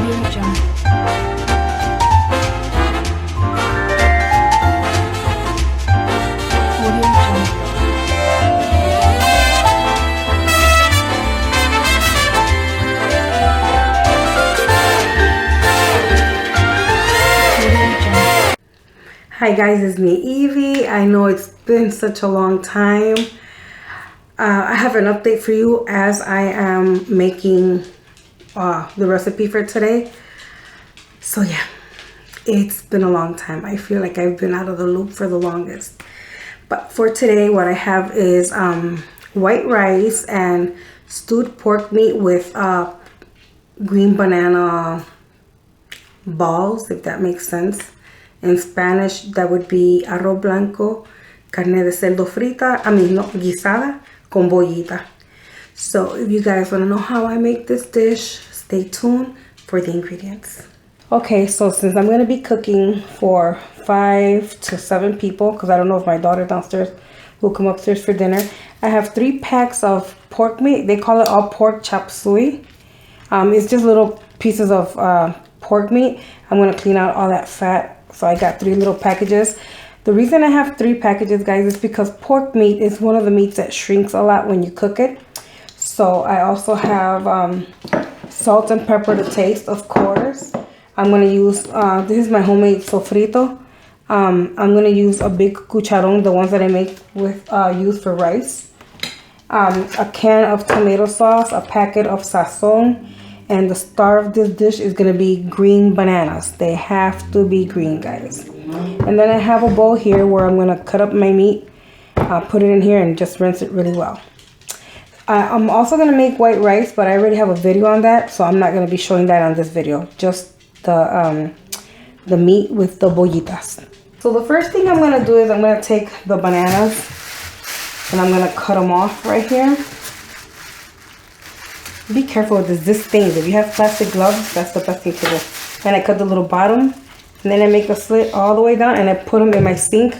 Hi guys, it's me Evie. I know it's been such a long time. I have an update for you as I am making the recipe for today. So yeah, it's been a long time. I feel like I've been out of the loop for the longest. But for today, what I have is white rice and stewed pork meat with green banana balls, if that makes sense. In Spanish, that would be arroz blanco, carne de cerdo frita, guisada con bollita. So if you guys want to know how I make this dish, stay tuned for the ingredients. Okay, so since I'm going to be cooking for 5 to 7 people, because I don't know if my daughter downstairs will come upstairs for dinner, I have 3 packs of pork meat. They call it all pork chop suey. It's just little pieces of pork meat. I'm going to clean out all that fat. So I got 3 little packages. The reason I have 3 packages, guys, is because pork meat is one of the meats that shrinks a lot when you cook it. So I also have salt and pepper to taste, of course. I'm going to use, this is my homemade sofrito. I'm going to use a big cucharon, the ones that I make with use for rice. A can of tomato sauce, a packet of sazon. And the star of this dish is going to be green bananas. They have to be green, guys. And then I have a bowl here where I'm going to cut up my meat, put it in here, and just rinse it really well. I'm also going to make white rice, but I already have a video on that, so I'm not going to be showing that on this video. Just the meat with the bollitas. So the first thing I'm going to do is I'm going to take the bananas and I'm going to cut them off right here. Be careful with this stains. If you have plastic gloves, that's the best thing to do. And I cut the little bottom, and then I make a slit all the way down, and I put them in my sink,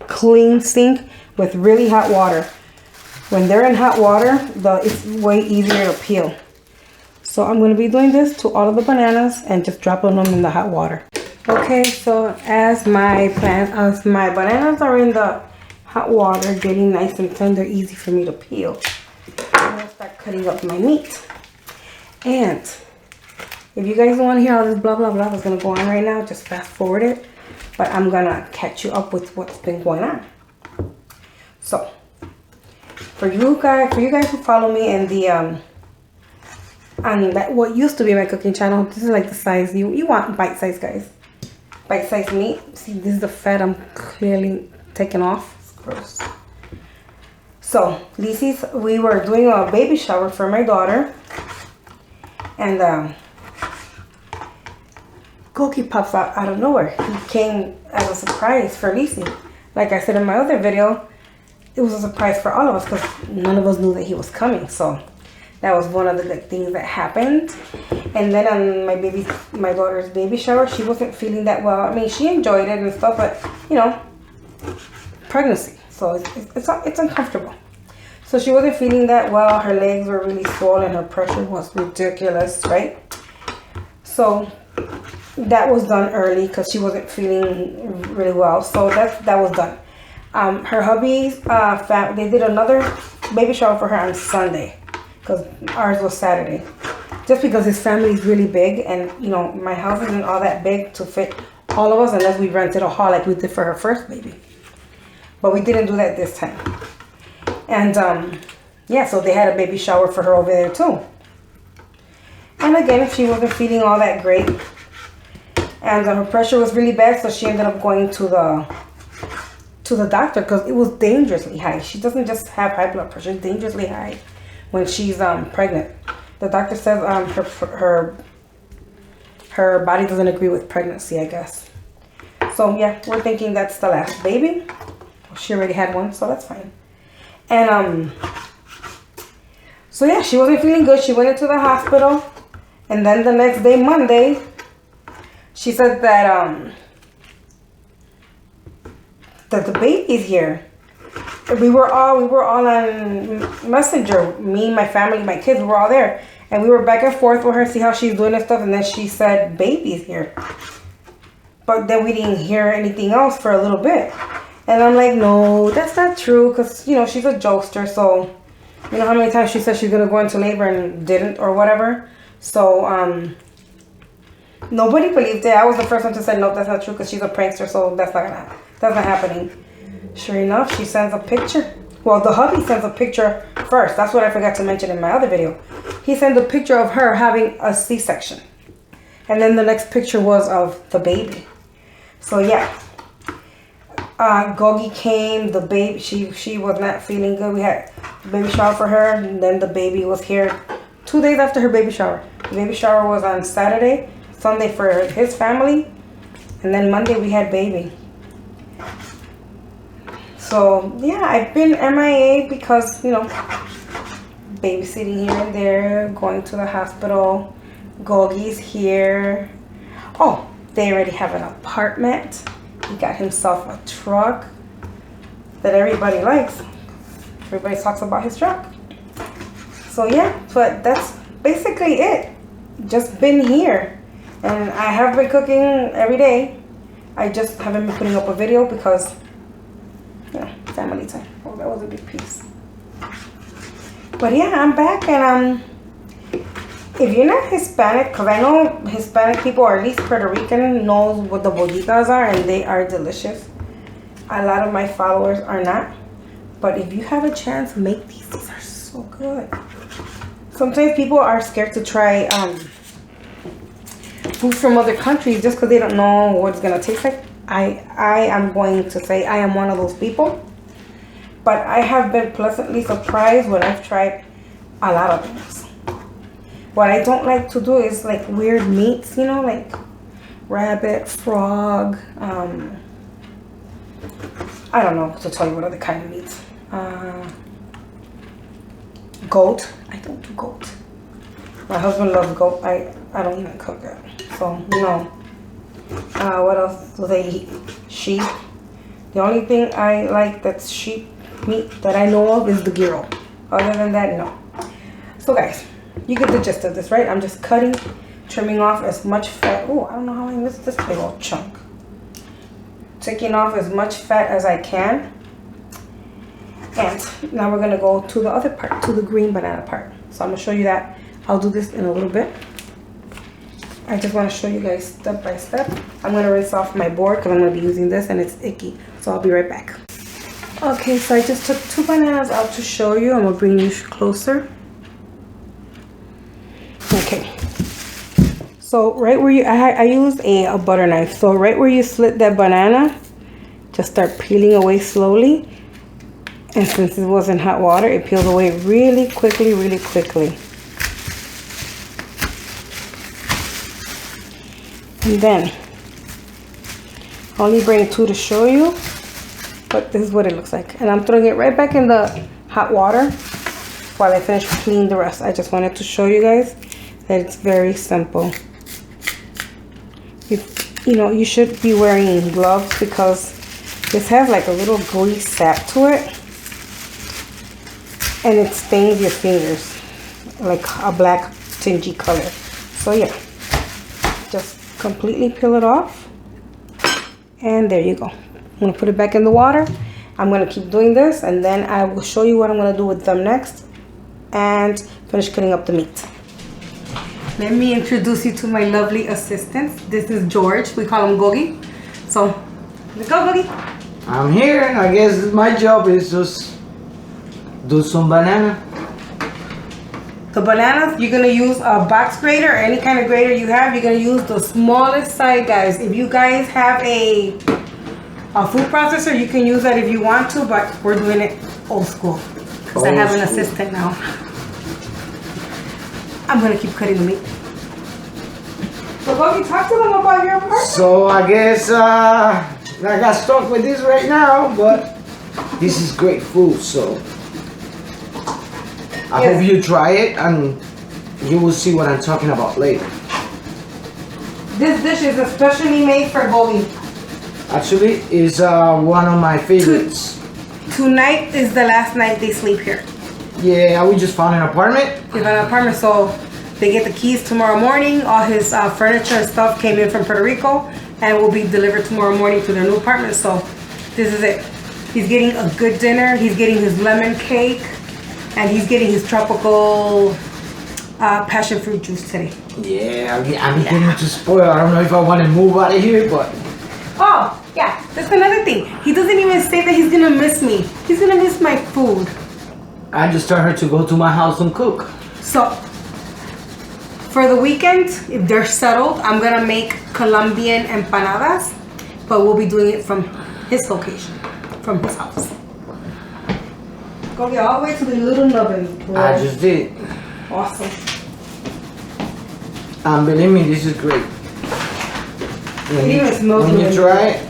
clean sink, with really hot water. When they're in hot water, it's way easier to peel. So I'm going to be doing this to all of the bananas and just dropping them in the hot water. Okay, so as my bananas are in the hot water, getting nice and tender, easy for me to peel, I'm going to start cutting up my meat. And if you guys don't want to hear all this blah blah blah that's going to go on right now, just fast forward it. But I'm going to catch you up with what's been going on. So for you guys who follow me in the what used to be my cooking channel, this is like the size you want, bite size, guys. Bite size meat. See, this is the fat I'm clearly taking off. It's gross. So, Lisi's, we were doing a baby shower for my daughter. And Cookie pops out of nowhere. He came as a surprise for Lisi. Like I said in my other video, it was a surprise for all of us because none of us knew that he was coming. So, that was one of the good things that happened. And then on my daughter's baby shower, she wasn't feeling that well. I mean, she enjoyed it and stuff, but, you know, pregnancy. So, it's uncomfortable. So she wasn't feeling that well. Her legs were really swollen. Her pressure was ridiculous, right? So that was done early because she wasn't feeling really well. So that was done. Her hubby's they did another baby shower for her on Sunday because ours was Saturday. Just because his family is really big, and you know my house isn't all that big to fit all of us unless we rented a hall like we did for her first baby. But we didn't do that this time. And yeah, so they had a baby shower for her over there too. And again, she wasn't feeling all that great, and her pressure was really bad, so she ended up going to the doctor because it was dangerously high. She doesn't just have high blood pressure; it's dangerously high when she's pregnant. The doctor says her body doesn't agree with pregnancy, I guess. So yeah, we're thinking that's the last baby. She already had one, so that's fine. And so yeah, she wasn't feeling good. She went into the hospital, and then the next day, Monday, she said that the baby's here. we were all on Messenger. Me, my family, my kids, we were all there. And we were back and forth with her, see how she's doing and stuff. And then she said, baby's here. But then we didn't hear anything else for a little bit. And I'm like, no, that's not true. Because, you know, she's a jokester. So, you know how many times she said she's going to go into labor and didn't or whatever. So, nobody believed it. I was the first one to say, no, that's not true. Because she's a prankster. So that's not happening. Sure enough, she sends a picture. Well, the hubby sends a picture first. That's what I forgot to mention in my other video. He sent a picture of her having a C-section. And then the next picture was of the baby. So, yeah. Gogi came. The baby, she was not feeling good. We had a baby shower for her. And then the baby was here 2 days after her baby shower. The baby shower was on Saturday. Sunday for his family. And then Monday we had baby. So, yeah, I've been MIA because, you know, babysitting here and there, going to the hospital. Gogi's here. Oh, they already have an apartment. He got himself a truck that everybody likes. Everybody talks about his truck. So, yeah, but that's basically it. Just been here. And I have been cooking every day. I just haven't been putting up a video because... yeah, family time. Oh, that was a big piece. But yeah, I'm back, and if you're not Hispanic, because I know Hispanic people, or at least Puerto Rican, knows what the bollitas are, and they are delicious. A lot of my followers are not. But if you have a chance, make these. These are so good. Sometimes people are scared to try food from other countries just because they don't know what it's gonna taste like. I am going to say I am one of those people, but I have been pleasantly surprised when I've tried a lot of things. What I don't like to do is like weird meats, you know, like rabbit, frog, I don't know to tell you what other kind of meats. Goat. I don't do goat. My husband loves goat. I don't even cook it, so no. What else do they eat? Sheep. The only thing I like that's sheep meat that I know of is the gyro. Other than that, no. So guys, you get the gist of this, right? I'm just cutting, trimming off as much fat. Oh, I don't know how I missed this big old chunk. Taking off as much fat as I can. And now we're gonna go to the other part, to the green banana part. So I'm gonna show you that. I'll do this in a little bit. I just want to show you guys step by step. I'm going to rinse off my board because I'm going to be using this and it's icky. So I'll be right back. Okay, so I just took 2 bananas out to show you. I'm going to bring you closer. Okay. So right where you, I used a butter knife. So right where you slit that banana, just start peeling away slowly. And since it was in hot water, it peels away really quickly, really quickly. And then, I only bring 2 to show you, but this is what it looks like. And I'm throwing it right back in the hot water while I finish cleaning the rest. I just wanted to show you guys that it's very simple. You know, you should be wearing gloves because this has like a little grease sap to it. And it stains your fingers like a black tingy color. So yeah, just completely peel it off, and there you go. I'm gonna put it back in the water. I'm gonna keep doing this, and then I will show you what I'm gonna do with them next and finish cutting up the meat. Let me introduce you to my lovely assistants. This is George. We call him Gogi. So let's go, Gogi. I'm here. I guess my job is just do some banana. The bananas, you're gonna use a box grater or any kind of grater you have. You're gonna use the smallest size, guys. If you guys have a food processor, you can use that if you want to, but we're doing it old school because I have an assistant now. I'm gonna keep cutting the meat. So Bobby, talk to them about your apartment. So I guess I got stuck with this right now, but this is great food, so I hope you try it and you will see what I'm talking about later. This dish is especially made for Bobby. Actually, it's one of my favorites. tonight is the last night they sleep here. Yeah, we just found an apartment. We got an apartment, so they get the keys tomorrow morning. All his furniture and stuff came in from Puerto Rico and will be delivered tomorrow morning to their new apartment. So this is it. He's getting a good dinner. He's getting his lemon cake, and he's getting his tropical passion fruit juice today. Yeah, I'm getting too spoiled. I don't know if I want to move out of here, but... Oh, yeah, that's another thing. He doesn't even say that he's gonna miss me. He's gonna miss my food. I just told her to go to my house and cook. So, for the weekend, if they're settled, I'm gonna make Colombian empanadas, but we'll be doing it from his location, from his house. Go get all the way to the little oven. I just did. Awesome. Believe me, this is great. When you try it,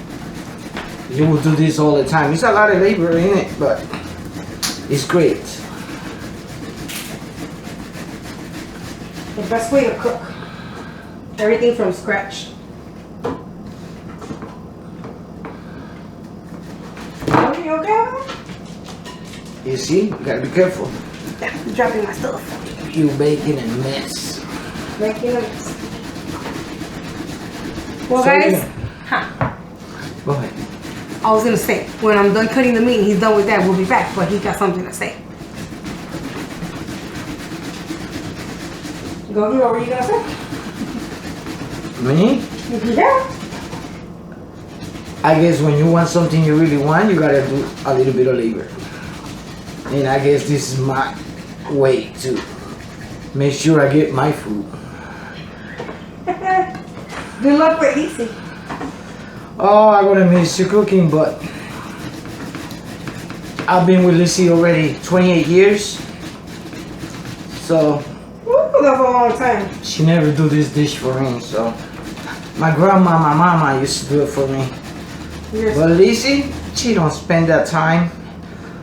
you will do this all the time. It's a lot of labor in it, but it's great. The best way to cook. Everything from scratch. Are you okay? You see, you gotta be careful. Yeah, I'm dropping my stuff. You making a mess. Making a mess. Well, So, guys, yeah. Go ahead. I was gonna say, when I'm done cutting the meat and he's done with that, we'll be back, but he got something to say. Gogi, what were you gonna say? Me? Yeah. I guess when you want something you really want, you gotta do a little bit of labor. And I guess this is my way to make sure I get my food. Good luck with Easy. Oh, I'm gonna miss you cooking, but I've been with Lizzie already 28 years. So Ooh, that's a long time. she never do this dish for me, so my grandma, my mama used to do it for me. Yes. But Lizzie, she don't spend that time.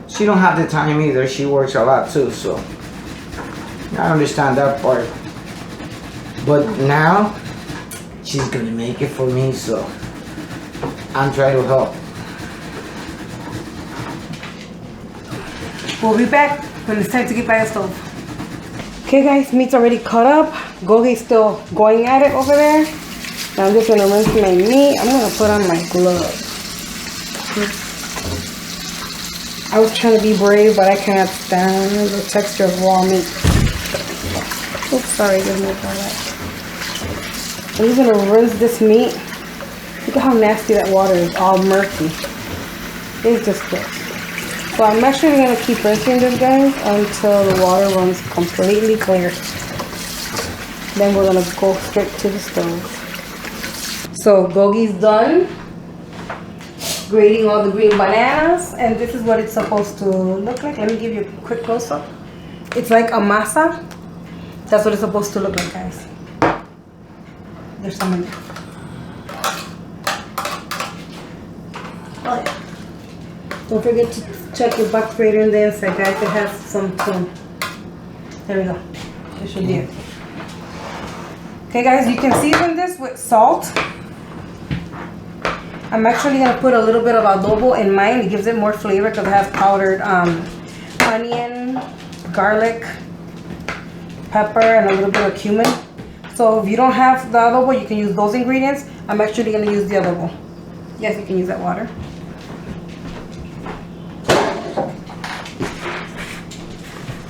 She don't have the time either. She works a lot too, so I understand that part. But now she's gonna make it for me, so I'm trying to help. We'll be back when it's time to get by the stove. Okay guys, meat's already cut up. Gogi's still going at it over there. Now I'm just gonna rinse my meat. I'm gonna put on my gloves. I was trying to be brave, but I cannot stand the texture of raw meat. Oops, sorry, I didn't make all that. I'm just gonna rinse this meat. Look at how nasty that water is, all murky. It's just gross. So I'm actually gonna keep rinsing this, guys, until the water runs completely clear. Then we're gonna go straight to the stove. So Gogi's done grating all the green bananas, and this is what it's supposed to look like. Let me give you a quick close-up. It's like a masa. That's what it's supposed to look like, guys. There's some in there. Oh yeah. Don't forget to check your box grater in the inside, guys. It has some tone. There we go. This should be it. Okay, guys, you can season this with salt. I'm actually gonna put a little bit of adobo in mine. It gives it more flavor because it has powdered onion, garlic, pepper, and a little bit of cumin. So if you don't have the adobo, you can use those ingredients. I'm actually gonna use the adobo. Yes, you can use that water.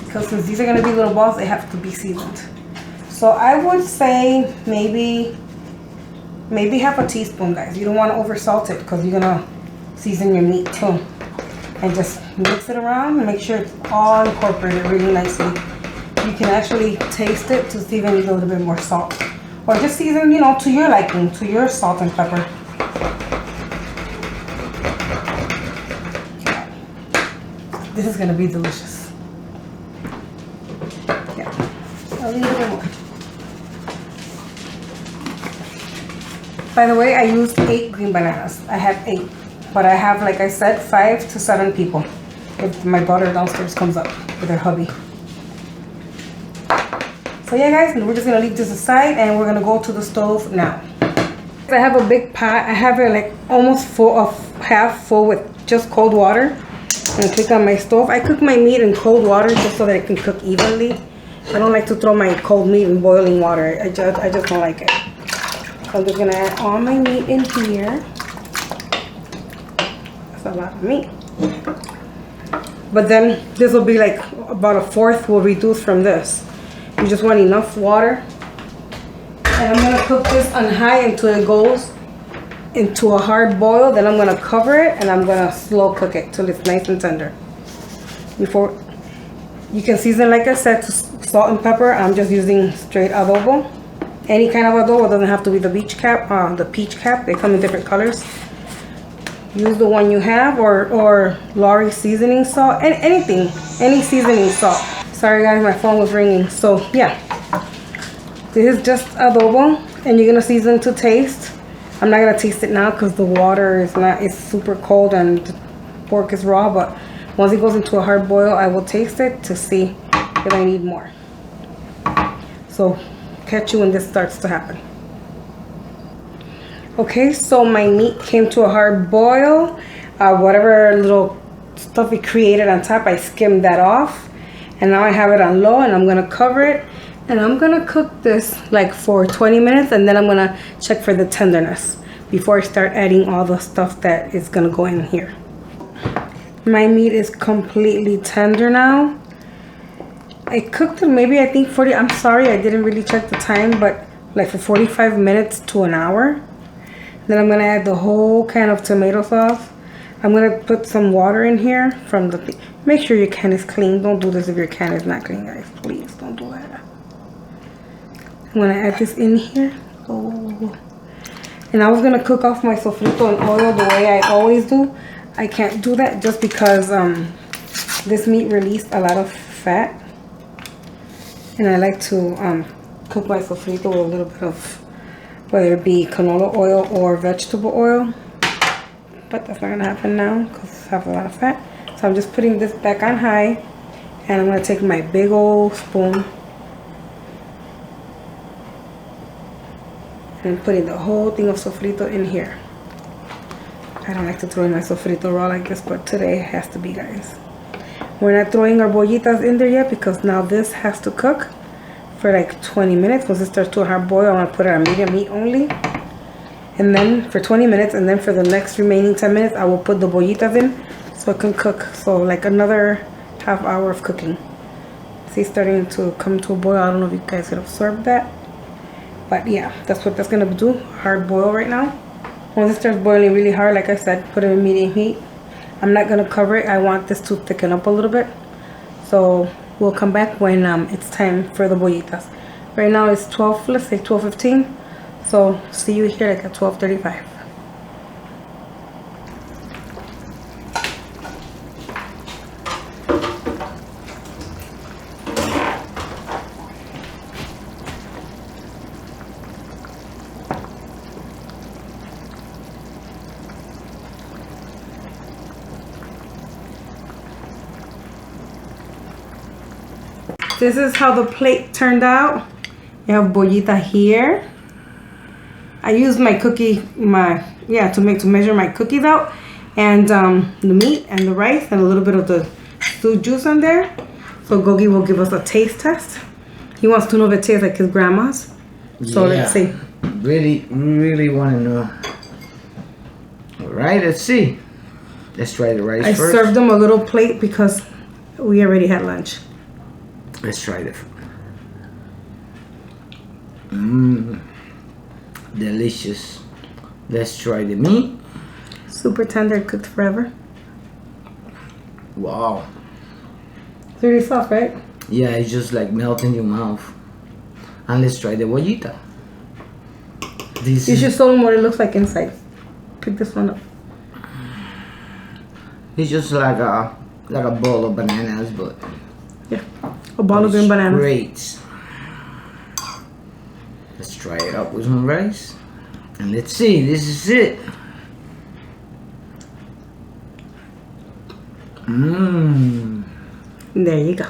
Because since these are gonna be little balls, they have to be seasoned. So I would say maybe half a teaspoon, guys. You don't want to over salt it because you're gonna season your meat too. And just mix it around and make sure it's all incorporated really nicely. You can actually taste it to see if you need a little bit more salt. Or just season, you know, to your liking, to your salt and pepper. This is gonna be delicious. Yeah, a little bit more. By the way, I used 8 green bananas. I have 8, but I have, like I said, 5 to 7 people if my daughter downstairs comes up with her hubby. So yeah, guys, we're just gonna leave this aside and we're gonna go to the stove now. I have a big pot. I have it like almost full of half full with just cold water. and click on my stove. I cook my meat in cold water just so that it can cook evenly. I don't like to throw my cold meat in boiling water. I just don't like it. So I'm just gonna add all my meat in here. That's a lot of meat. But then this will be like about a fourth will reduce from this. You just want enough water. And I'm gonna cook this on high until it goes into a hard boil. Then I'm gonna cover it and I'm gonna slow cook it till it's nice and tender. Before you can season, like I said, to salt and pepper. I'm just using straight adobo. Any kind of adobo, doesn't have to be the peach cap. They come in different colors. Use the one you have, or Lorry seasoning salt, and anything, any seasoning salt. Sorry guys, my phone was ringing. So yeah, this is just adobo, and you're gonna season to taste. I'm not gonna taste it now because the water is not, it's super cold and the pork is raw. But once it goes into a hard boil, I will taste it to see if I need more. So catch you when this starts to happen. Okay, so my meat came to a hard boil. Whatever little stuff it created on top, I skimmed that off. And now I have it on low, and I'm gonna cover it. And I'm gonna cook this like for 20 minutes, and then I'm gonna check for the tenderness before I start adding all the stuff that is gonna go in here. My meat is completely tender now. I cooked it maybe, I think 40, I'm sorry, I didn't really check the time, but like for 45 minutes to an hour. Then I'm gonna add the whole can of tomato sauce. I'm gonna put some water in here from the make sure your can is clean. Don't do this if your can is not clean, guys. Please don't do that. I'm gonna add this in here. Oh. And I was gonna cook off my sofrito in oil the way I always do. I can't do that just because this meat released a lot of fat. And I like to cook my sofrito with a little bit of, whether it be canola oil or vegetable oil. But that's not gonna happen now because I have a lot of fat. So I'm just putting this back on high, and I'm gonna take my big old spoon and putting the whole thing of sofrito in here. I don't like to throw in my sofrito raw like this, but today it has to be, guys. We're not throwing our bollitas in there yet because now this has to cook for like 20 minutes. Once it starts to a hard boil, I'm gonna put it on medium heat only. And then for 20 minutes, and then for the next remaining 10 minutes, I will put the bollitas in so it can cook. So like another half hour of cooking. See, it's starting to come to a boil. I don't know if you guys can absorb that. But yeah, that's what that's gonna do. Hard boil right now. Once it starts boiling really hard, like I said, put it in medium heat. I'm not gonna cover it. I want this to thicken up a little bit. So we'll come back when it's time for the bollitas. Right now it's 12, let's say 12:15. So see you here like at 12:35. This is how the plate turned out. You have bollita here. I used my cookie, to measure my cookies out, and the meat and the rice and a little bit of the stewed juice on there. So Gogi will give us a taste test. He wants to know if it tastes like his grandma's. So let's see. Really want to know. All right, let's see. Let's try the rice first. I served them a little plate because we already had lunch. Let's try it. Delicious. Let's try the meat. Super tender, cooked forever. Wow. It's really soft, right? Yeah, it's just like melt in your mouth. And let's try the bollita. You should show them what it looks like inside. Pick this one up. It's just like a bowl of bananas, but yeah, a ball of green bananas. Great. Let's try it up with some rice. And let's see, this is it. There you go.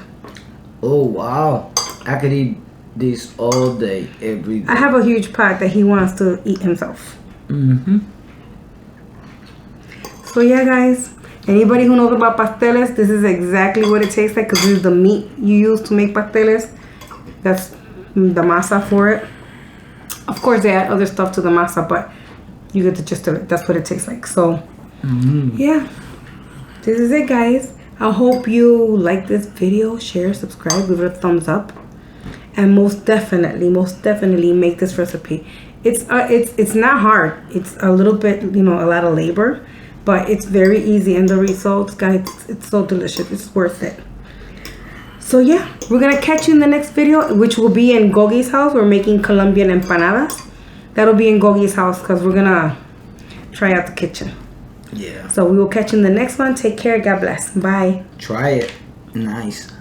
Oh wow. I could eat this all day, every day. I have a huge pot that he wants to eat himself. So yeah, guys, Anybody who knows about pasteles, this is exactly what it tastes like, because this is the meat you use to make pasteles. That's the masa for it. Of course, they add other stuff to the masa, but you get the gist of it. That's what it tastes like. So, yeah. This is it, guys. I hope you like this video. Share, subscribe, give it a thumbs up. And most definitely make this recipe. It's not hard. It's a little bit, a lot of labor. But it's very easy. And the results, guys, it's so delicious. It's worth it. So, yeah. We're going to catch you in the next video, which will be in Gogi's house. We're making Colombian empanadas. That'll be in Gogi's house because we're going to try out the kitchen. Yeah. So we will catch you in the next one. Take care. God bless. Bye. Try it. Nice.